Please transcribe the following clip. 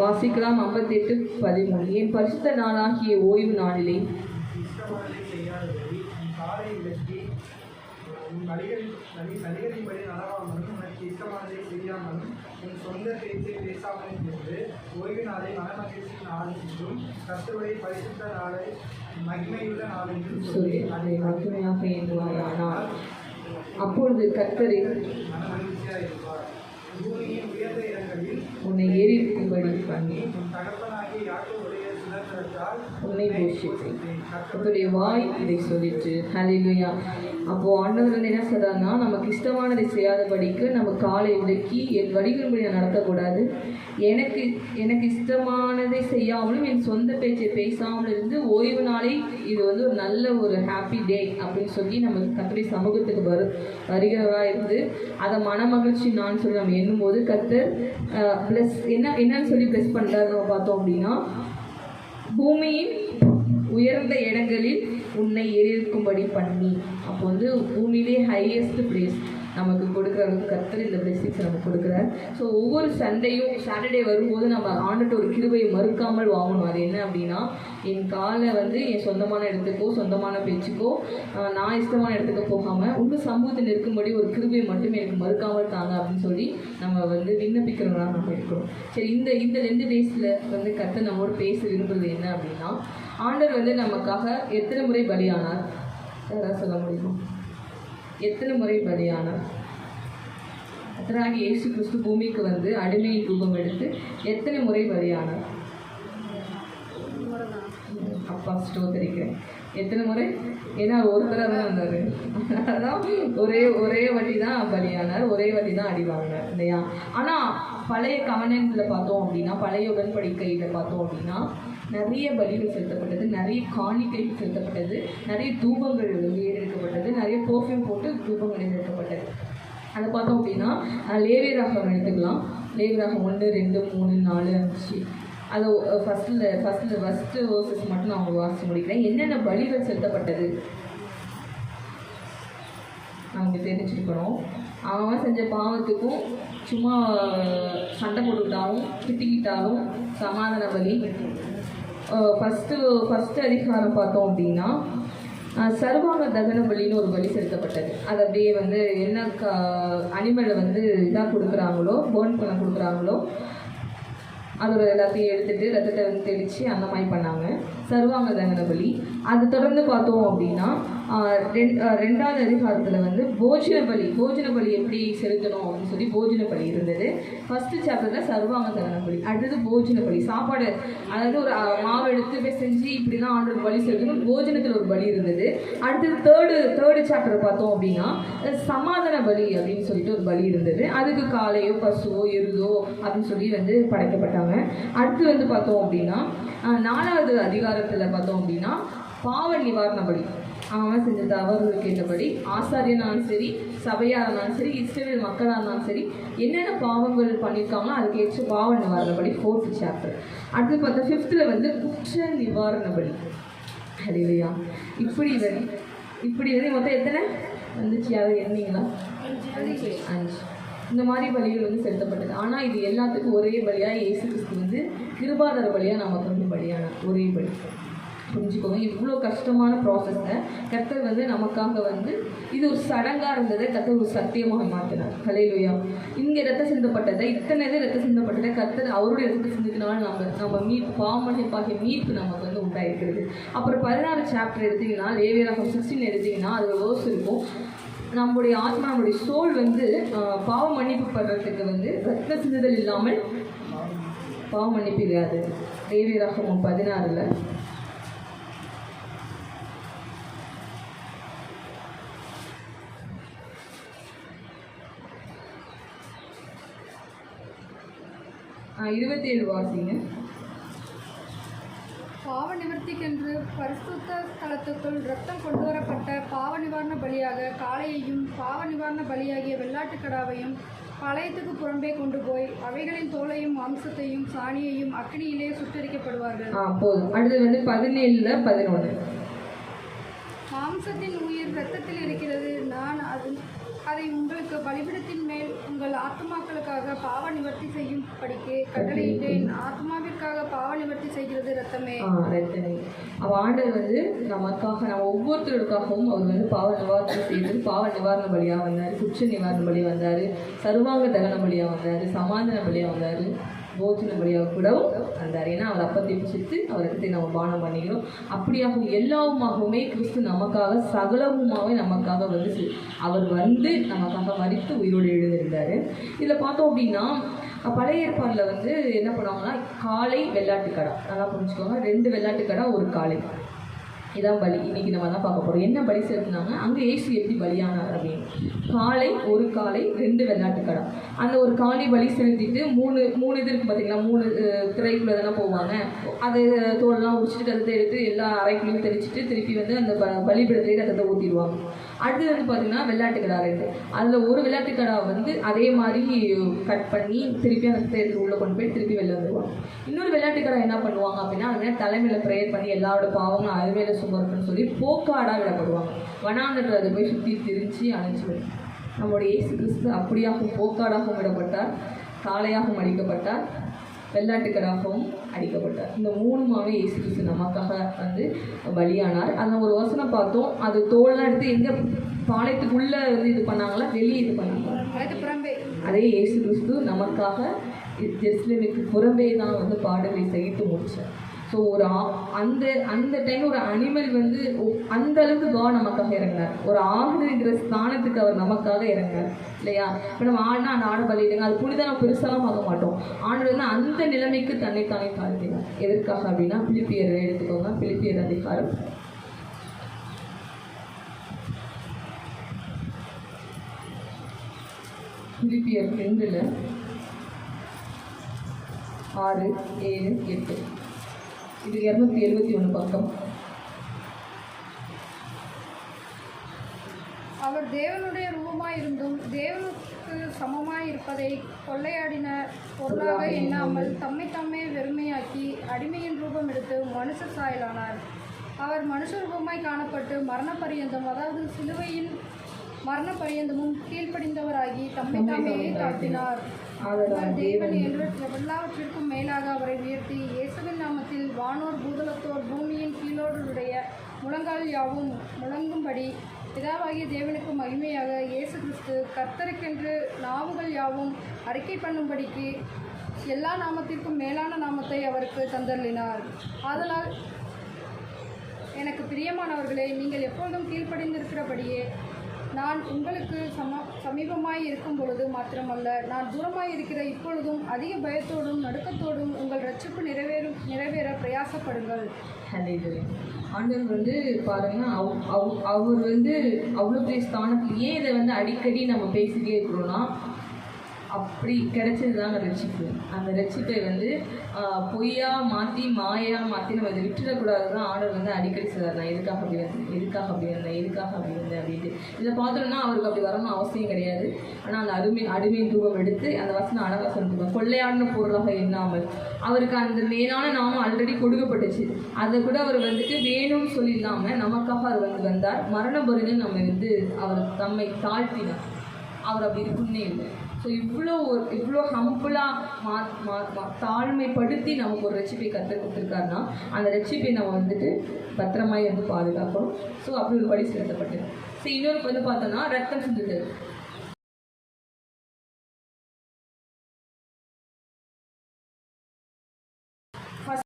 வாசிக்கலாம். 58:13. என் பரிசுத்த நாளாகிய ஓய்வு நாளிலே நடிகரின்படி நடவாமலும் உனக்கு இஷ்டமானதை செய்யாமலும் உன் சொந்த பேச்சை பேசாமலும் இருந்து ஓய்வு நாளை மனமகிழ்ச்சி நாள் என்றும் கர்த்தருடைய பரிசுத்த நாளை மகிமையுள்ள நாள் என்றும் சொல்லி அதை மகிமையாக எண்ணுவாயானால் அப்பொழுது கர்த்தரின் மனமகிழ்ச்சியாக இருப்பார். பூமியின் உயர்ந்த இடங்களில் உன்னை ஏறிக்கும்படி பண்ணி உன் தகப்பனாகிய யாக்கோபுடைய சுதந்திரத்தால் உன்னை போஷித்தேன். கர்த்தருடைய வாய் இதை சொல்லிட்டு ஹல்லேலூயா. அப்போ ஆண்டவர் வந்து என்ன சொல்றாருன்னா, நமக்கு இஷ்டமானதை செய்யாதபடிக்கு நம்ம காலை உடக்கி என் வடிகளின்படி நடத்தக்கூடாது. எனக்கு இஷ்டமானதை செய்யாமலும் என் சொந்த பேச்சை பேசாமல் இருந்து ஓய்வு நாளை இது வந்து ஒரு நல்ல ஒரு ஹாப்பி டே அப்படின்னு சொல்லி நம்ம கர்த்தருடைய சமூகத்துக்கு வருகிறவராக இருந்து அதை மனமகிழ்ச்சி நான் சொல்லி நம்ம எண்ணும்போது கர்த்தர் ப்ளஸ் என்னன்னு சொல்லி ப்ளஸ் பண்ணுறாரு நம்ம பார்த்தோம் அப்படின்னா, பூமியின் உயர்ந்த இடங்களில் உன்னை ஏறிக்கும்படி பண்ணி. அப்போ வந்து பூமியிலே ஹையஸ்ட் பிளேஸ் நமக்கு கொடுக்குறவங்க கர்த்தர் இந்த பிளெஸிங்ஸ் நமக்கு கொடுக்குறார். ஸோ ஒவ்வொரு சாட்டர்டே வரும்போது நம்ம ஆண்டுட்டு ஒரு கிருபையை மறுக்காமல் வாங்கணும். அது என்ன அப்படின்னா, என் காலை வந்து என் சொந்தமான இடத்துக்கோ சொந்தமான பேச்சுக்கோ நான் இஷ்டமான இடத்துக்கு போகாமல் உங்கள் சமூகத்தில் இருக்கும்படி ஒரு கிருபையை மட்டுமே எனக்கு மறுக்காமல் தாங்க அப்படின்னு சொல்லி நம்ம வந்து விண்ணப்பிக்கிறவங்களாக நம்ம இருக்கிறோம். சரி, இந்த 2 டேஸில் வந்து கர்த்தர் நம்மோடு பேச விரும்புறது என்ன அப்படின்னா, ஆண்டவர் வந்து நமக்காக எத்தனை முறை பலியானார்? யாராவது சொல்ல முடியுமா? எத்தனை முறை பலியானார்? கர்த்தராகிய இயேசு கிறிஸ்து பூமிக்கு வந்து அடிமையின் ரூபம் எடுத்து எத்தனை முறை பலியானார்? அப்பா ஸ்தோத்திரிக்கிறேன். எத்தனை முறை? ஏன்னா ஒருத்தராக தான் வந்தார். அதான் ஒரே வாட்டி தான் பலியானார், ஒரே வாட்டி தான் அடி வாங்கினார் இல்லையா? ஆனால் பழைய கவனத்தில் பார்த்தோம் அப்படின்னா, பழைய உடன்படிக்கையில் பார்த்தோம் அப்படின்னா நிறைய பலிகள் செலுத்தப்பட்டது, நிறைய காணிக்கைகள் செலுத்தப்பட்டது, நிறைய தூபங்கள் ஏறெடுக்கப்பட்டது, நிறைய பர்ஃப்யூம் போட்டு தூபங்கள் ஏறெடுக்கப்பட்டது. அதை பார்த்தோம் அப்படின்னா லேவியராகம் எடுத்துக்கலாம். லேவியராகம் 1, 2, 3, 4, 5 அது ஃபஸ்ட்டு வேர்சஸ் மட்டும் நான் அவங்க வாசித்து முடிக்கிறேன். என்னென்ன பலிகள் செலுத்தப்பட்டது நமக்கு தெரிஞ்சுருக்கணும். அவன் செஞ்ச பாவத்துக்கும் சும்மா சண்டை போட்டுக்கிட்டாலும் திட்டிக்கிட்டாலும் சமாதான பலி. ஃபஸ்ட்டு அதிகாரம் பார்த்தோம் அப்படின்னா சர்வாங்க தகன பலின்னு ஒரு பலி செலுத்தப்பட்டது. அது அப்படியே வந்து என்ன அனிமலை வந்து இதாக கொடுக்குறாங்களோ, பேர்ன் பண்ண கொடுக்குறாங்களோ அதோட எல்லாத்தையும் எடுத்துகிட்டு ரத்தத்தை வந்து தெளித்து அந்த மாதிரி பண்ணாங்க, சர்வாங்க தகன பலி. அது தொடர்ந்து பார்த்தோம் அப்படின்னா 2வது அதிகாரத்தில் வந்து போஜன பலி எப்படி செலுத்தணும் அப்படின்னு சொல்லி போஜன பலி இருந்தது. ஃபஸ்ட்டு சாப்டரில் சர்வாங்க தகன பலி, அடுத்தது போஜன பலி. சாப்பாடு, அதாவது ஒரு மாவு எடுத்து போய் செஞ்சு இப்படிலாம் ஆண்டவர் பலி செலுத்தணும். போஜனத்தில் ஒரு பலி இருந்தது. அடுத்தது தேர்டு சாப்டர் பார்த்தோம் அப்படின்னா சமாதான பலி அப்படின்னு சொல்லிட்டு ஒரு பலி இருந்தது. அதுக்கு காளையோ பசுவோ எருதோ அப்படின்னு சொல்லி வந்து படைக்கப்பட்டாங்க. அடுத்து வந்து பார்த்தோம் அப்படின்னா 4வது அதிகாரத்தில் பார்த்தோம் அப்படின்னா பாவ நிவாரண பலி. அவன் செஞ்ச தவறுகளுக்கு ஏற்றபடி ஆசாரியனாலும் சரி, சபையாரானாலும் சரி, இஸ்ரவேல் மக்களாக இருந்தாலும் சரி, என்னென்ன பாவங்கள் பண்ணியிருக்காங்களோ அதுக்கு ஏற்ற பாவ நிவாரண பலி 4th சாப்டர். அடுத்து பார்த்தா 5th வந்து குற்ற நிவாரண பலி. ஹல்லேலூயா. இப்படி வந்து மொத்தம் எத்தனை வந்துச்சு? அதை எண்ணீங்களா? 5. இந்த மாதிரி பலிகள் வந்து செலுத்தப்பட்டது. ஆனால் இது எல்லாத்துக்கும் ஒரே பலியாக இயேசு கிறிஸ்து வந்து கிருபாதார பலியாக நமக்கு வந்து பலியான ஒரே பலி. புரிஞ்சுக்கோங்க, இவ்வளோ கஷ்டமான ப்ராசஸை கர்த்தர் வந்து நமக்காக வந்து இது ஒரு சடங்காக இருந்ததை கர்த்தர் ஒரு சத்தியமாக மாற்றினார். ஹல்லேலூயா. இங்கே ரத்தம் சிந்தப்பட்டதை, இத்தனை ரத்தம் சிந்தப்பட்டதை கர்த்தர் அவருடைய ரத்தத்தை சிந்தினால நம்ம பாவமன்னிப்பாகிய மீட்பு நமக்கு வந்து உண்டாயிருக்கிறது. அப்புறம் 16 சாப்டர் எடுத்திங்கன்னா, லேவியராகம் 16 எடுத்திங்கன்னா அது ஒரு வேர்ஸ் இருக்கும். நம்முடைய ஆத்மா, நம்முடைய சோல் வந்து பாவ மன்னிப்பு படுறதுக்கு வந்து ரத்த சிந்துதல் இல்லாமல் பாவ மன்னிப்பு இல்லாது. லேவியராகம் 16 27 வாசிங்க. பாவ நிவர்த்திக்கென்று பரிசுத்த ஸ்தலத்துக்குள் இரத்தம் கொண்டு வரப்பட்ட பாவ நிவாரண பலியாக காளையையும் பாவ நிவாரண பலியாகிய வெள்ளாட்டுக்கடாவையும் பாளையத்துக்கு புறம்பே கொண்டு போய் அவைகளின் தோலையும் மாம்சத்தையும் சாணியையும் அக்னியிலே சுட்டரிக்கப்படுவார்கள். போதும். அடுத்து வந்து 17-11. மாம்சத்தின் உயிர் இரத்தத்தில் இருக்கிறது, நான் அதை உங்களுக்கு பலிபீடத்தின் மேல் உங்கள் ஆத்துமாக்களுக்காக பாவ நிவர்த்தி செய்யும் படிக்கு கட்டளையிட்டேன். ஆத்மாவிற்காக பாவ நிவர்த்தி செய்கிறது இரத்தமே. ரத்தமே. அவள் ஆண்டவர் வந்து நமக்காக, நம்ம ஒவ்வொருத்தருக்காகவும் அவர் வந்து பாவ நிவாரணம் செய்து பாவ நிவாரண பலியாக வந்தார், குற்ற நிவாரண பலியாக வந்தார், சர்வாங்க தகன பலியாக வந்தார், சமாதான பலியாக வந்தார், போஜன பலியாக கூடவும் வந்தார். ஏன்னா அவர் அப்பத்தை புசித்து அவருக்கு நம்ம பானம் பண்ணிக்கிறோம். அப்படியாகவும் எல்லாவுமாகவுமே கிறிஸ்து நமக்காக சகலவுமாகவே நமக்காக வந்து அவர் வந்து நமக்காக மரித்து உயிரோடு எழுந்திருந்தார். இதில் பார்த்தோம் அப்படின்னா பழைய ஏற்பாடில் வந்து என்ன பண்ணுவாங்கன்னா காளை வெள்ளாட்டுக்கடா, நல்லா புரிஞ்சுக்கோங்க, 2 வெள்ளாட்டுக்கடா ஒரு காளை, இதான் பலி. இன்றைக்கி நம்ம தான் பார்க்க போகிறோம். என்ன பலி செலுத்தினாங்க, அங்கே இயேசு எப்படி பலியானார் அப்படின்னு. காளை, ஒரு காளை, 2 வெள்ளாட்டுக்கடா. அந்த ஒரு காளை பலி செலுத்திட்டு மூணு இது இருக்குது பார்த்தீங்களா, 3 திரைக்குள்ளே தானே போவாங்க. அதை தோலெல்லாம் உரிச்சிட்டு ரத்தத்தை எடுத்து எல்லா அறைக்குள்ளேயும் தெளிச்சிட்டு திருப்பி வந்து அந்த பலிபீடத்திலே ரத்தத்தை ஊற்றிடுவாங்க. அடுத்தது வந்து பார்த்திங்கன்னா வெள்ளாட்டுக்கடா 2. அதில் ஒரு வெள்ளாட்டுக்கடா வந்து அதே மாதிரி கட் பண்ணி திருப்பி அந்த ரத்தத்தை எடுத்து உள்ளே கொண்டு போய் திருப்பி வெளில வந்துடுவாங்க. இன்னொரு வெள்ளாட்டுக்கடா என்ன பண்ணுவாங்க அப்படின்னா, அது தலைமையில் ப்ரேயர் பண்ணி எல்லாரோட பாவங்களும் அறுவையில் சுமருக்குன்னு சொல்லி போக்காடாக விடப்படுவாங்க. வனாந்தரத்தில் அதை போய் சுற்றி திரிஞ்சு அணைச்சிடும். நம்முடைய இயேசு கிறிஸ்து அப்படியாகவும் போக்காடாகவும் விடப்பட்டார், காளையாகவும் அடிக்கப்பட்டார், வெள்ளாட்டுக்கடாகவும் அடிக்கப்பட்டார். இந்த 3 இயேசு கிறிஸ்து நமக்காக வந்து பலியானார். அதில் ஒரு வசனம் பார்த்தோம், அது தோல்லாம் எடுத்து எங்கே பாளையத்துக்குள்ளே வந்து இது பண்ணாங்களா, வெளியே இது பண்ணாங்க. அதே இயேசு கிறிஸ்து நமக்காக ஜெருசலேமுக்கு புறம்பே தான் வந்து பாடுகளை சகித்து முடிச்சார். ஸோ ஒரு அந்த டைம் ஒரு அனிமல் வந்து அந்த அளவுக்கு காட் நமக்காக இறங்கினார். ஒரு ஆடுங்கிற ஸ்தானத்துக்கு அவர் நமக்காக இறங்கினார் இல்லையா. இப்போ நம்ம ஆடினா அந்த ஆடை பலியிடுங்க, அது புனித நம்ம பெருசாலாம் பார்க்க மாட்டோம். ஆண்டு வந்து அந்த நிலைமைக்கு தன்னைத்தானே தாழ்த்தினார். எதற்காக அப்படின்னா, பிலிப்பியர் எடுத்துக்கோங்க, பிலிப்பியர் அதிகாரம் 2 6, 7, 8. இது 271 பக்கம். அவர் தேவனுடைய ரூபமாயிருந்தும் தேவனுக்கு சமமாயிருப்பதை கொள்ளையாடின பொருளாக எண்ணாமல் தம்மை வெறுமையாக்கி அடிமையின் ரூபம் எடுத்து மனுஷ சாயலானார். அவர் மனுஷ ரூபமாய் காணப்பட்டு மரண பரியந்தம், அதாவது சிலுவையின் மரண பரியந்தமும் கீழ்ப்படிந்தவராகி தம்மை தாழ்த்தினார். தேவன் எல்லாவற்றிற்கும் மேலாக அவரை உயர்த்தி இயேசுவின் நாமத்தில் வானோர் பூதலத்தோர் பூமியின் கீழோருடைய முழங்கால் யாவும் முழங்கும்படி பிதாவாகிய தேவனுக்கு மகிமையாக இயேசு கிறிஸ்து கர்த்தருக்கென்று நாவுகள் யாவும் அறிக்கை பண்ணும்படிக்கு எல்லா நாமத்திற்கும் மேலான நாமத்தை அவருக்கு தந்தருளினார். ஆதலால் எனக்கு பிரியமானவர்களே, நீங்கள் எப்பொழுதும் கீழ்ப்படிந்திருக்கிறபடியே நான் உங்களுக்கு சமீபமாய் இருக்கும் பொழுது மாத்திரமல்ல, நான் தூரமாய் இருக்கிற இப்பொழுதும் அதிக பயத்தோடும் நடுக்கத்தோடும் உங்கள் ரட்சிப்பு நிறைவேற பிரயாசப்படுங்கள். ஆண்டவர் வந்து பாருங்கன்னா, அவர் வந்து அவ்வளோ பெரிய ஸ்தானத்திலேயே இதை வந்து அடிக்கடி நம்ம பேசிட்டே இருக்கிறோன்னா, அப்படி கிடைச்சது தாங்க ரட்சிப்பு. அந்த ரட்சிப்பை வந்து பொய்யா மாற்றி மாயாக மாற்றி நம்ம இதை விட்டுடக்கூடாது தான் ஆண்டவர் வந்து அடிக்கடி சொல்கிறார். நான் எதுக்காக அப்படி வந்தேன் அப்படின்ட்டு. இதை பார்த்தோம்னா அவருக்கு அப்படி வரணும் அவசியம் கிடையாது. ஆனால் அந்த அடிமையின் ரூபம் எடுத்து அந்த வசனம் அழகாக சொல்லிருக்கோம், கொள்ளையாடின பொருளாக எண்ணாமல். அவருக்கு அந்த மேலான நாமம் ஆல்ரெடி கொடுக்கப்பட்டுச்சு. அதை கூட அவர் வந்துட்டு வேணும்னு சொல்லி இல்லாமல் நமக்காக அவர் வந்து வந்தார். மரண பரிந்து நம்ம வந்து அவர் தம்மை தாழ்த்தினார். அவர் அப்படி இருக்குன்னே இல்லை. ஸோ இவ்வளோ ஹம்பிளாக தாழ்மைப்படுத்தி நமக்கு ஒரு ரெசிபி கற்றுக் கொடுத்துருக்காருன்னா, அந்த ரெசிபியை நம்ம வந்துட்டு பத்திரமாய் வந்து பாதுகாக்கணும். ஸோ அப்படி ஒரு படி செலுத்தப்பட்டது. ஸோ இன்னொரு வந்து பார்த்தோன்னா ரத்தம் சிந்துதல்.